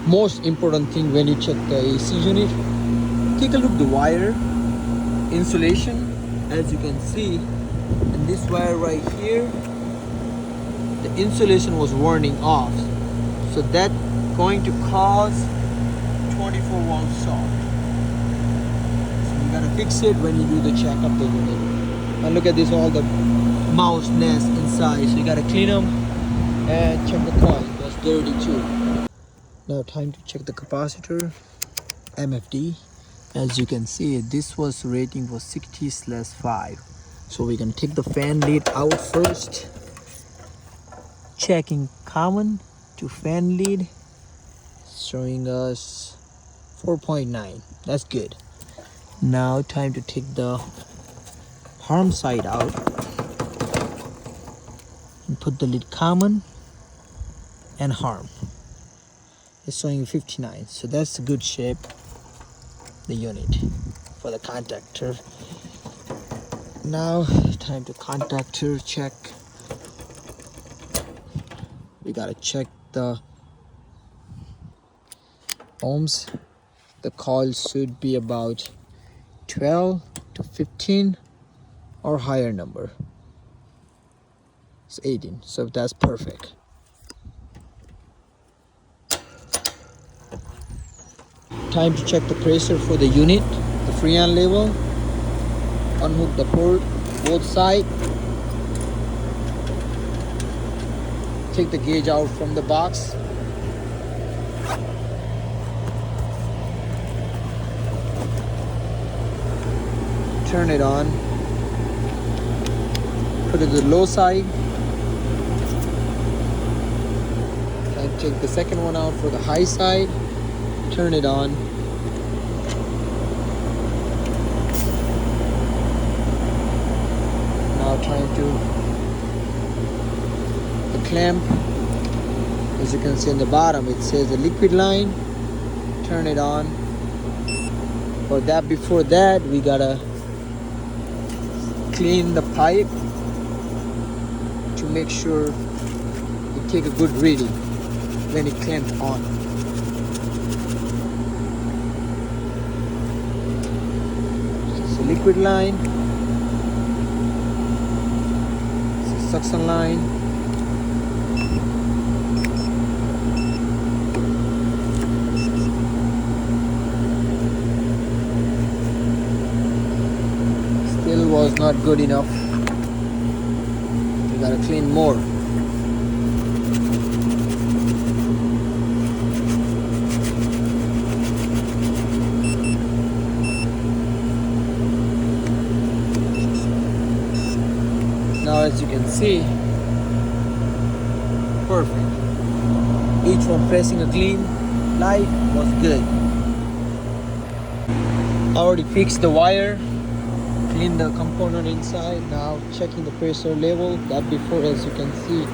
most important thing when you check the AC unit, take a look at the wire insulation. As you can see in this wire right here, the insulation was warning off, so that going to cause 24-volt short. So you gotta fix it when you do the check of the unit. And look at this, all the mouse nest inside, so you gotta clean them and check the coil. That's dirty too. Now time to check the capacitor, MFD. As you can see, this was rating was 60/5. So we're gonna take the fan lead out first, checking common to fan lead, showing us 4.9. That's good. Now time to take the harm side out and put the lead common and harm. It's showing 59, so that's a good shape, the unit for the contactor. Now time to contactor check. We gotta check the ohms. The coil should be about 12 to 15 or higher number. It's 18, so that's perfect. Time to check the pressure for the unit, the freon level. Unhook the port, both sides. Take the gauge out from the box. Turn it on. Put it to the low side. And take the second one out for the high side. Turn it on. Now time to the clamp. As you can see on the bottom, it says the liquid line. Turn it on. For that, before that, we gotta clean the pipe to make sure you take a good reading when it clamped on. It's a liquid line, it's a suction line. Still was not good enough. You gotta clean more. Now as you can see, perfect. Each one pressing a clean light was good. Already fixed the wire, clean the component inside. Now checking the pressure level. That before, as you can see,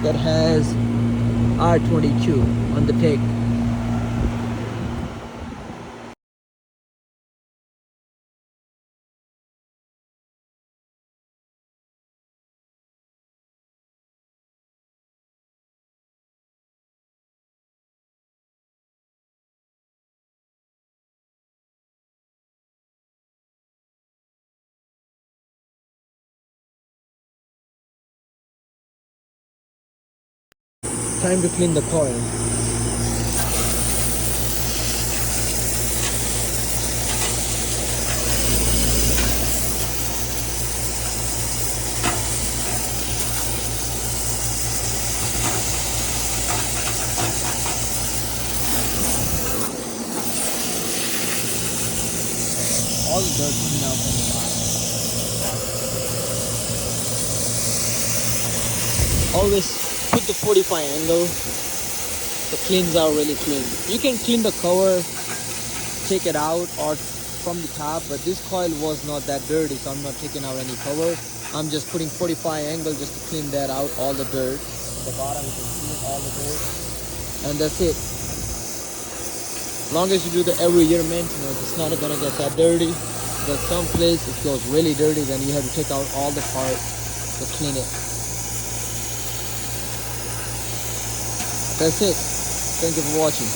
that has R22 on the tank. Time to clean the coil. All the dirt coming out from the bottom. Always put the 45 angle. The cleans are really clean. You can clean the cover, take it out or from the top, but this coil was not that dirty, so I'm not taking out any cover. I'm just putting 45 angle just to clean that out, all the dirt. At the bottom you can see all the dirt. And that's it. As long as you do the every year maintenance, it's not gonna get that dirty. But some place it goes really dirty, then you have to take out all the part to clean it. That's it. Thank you for watching.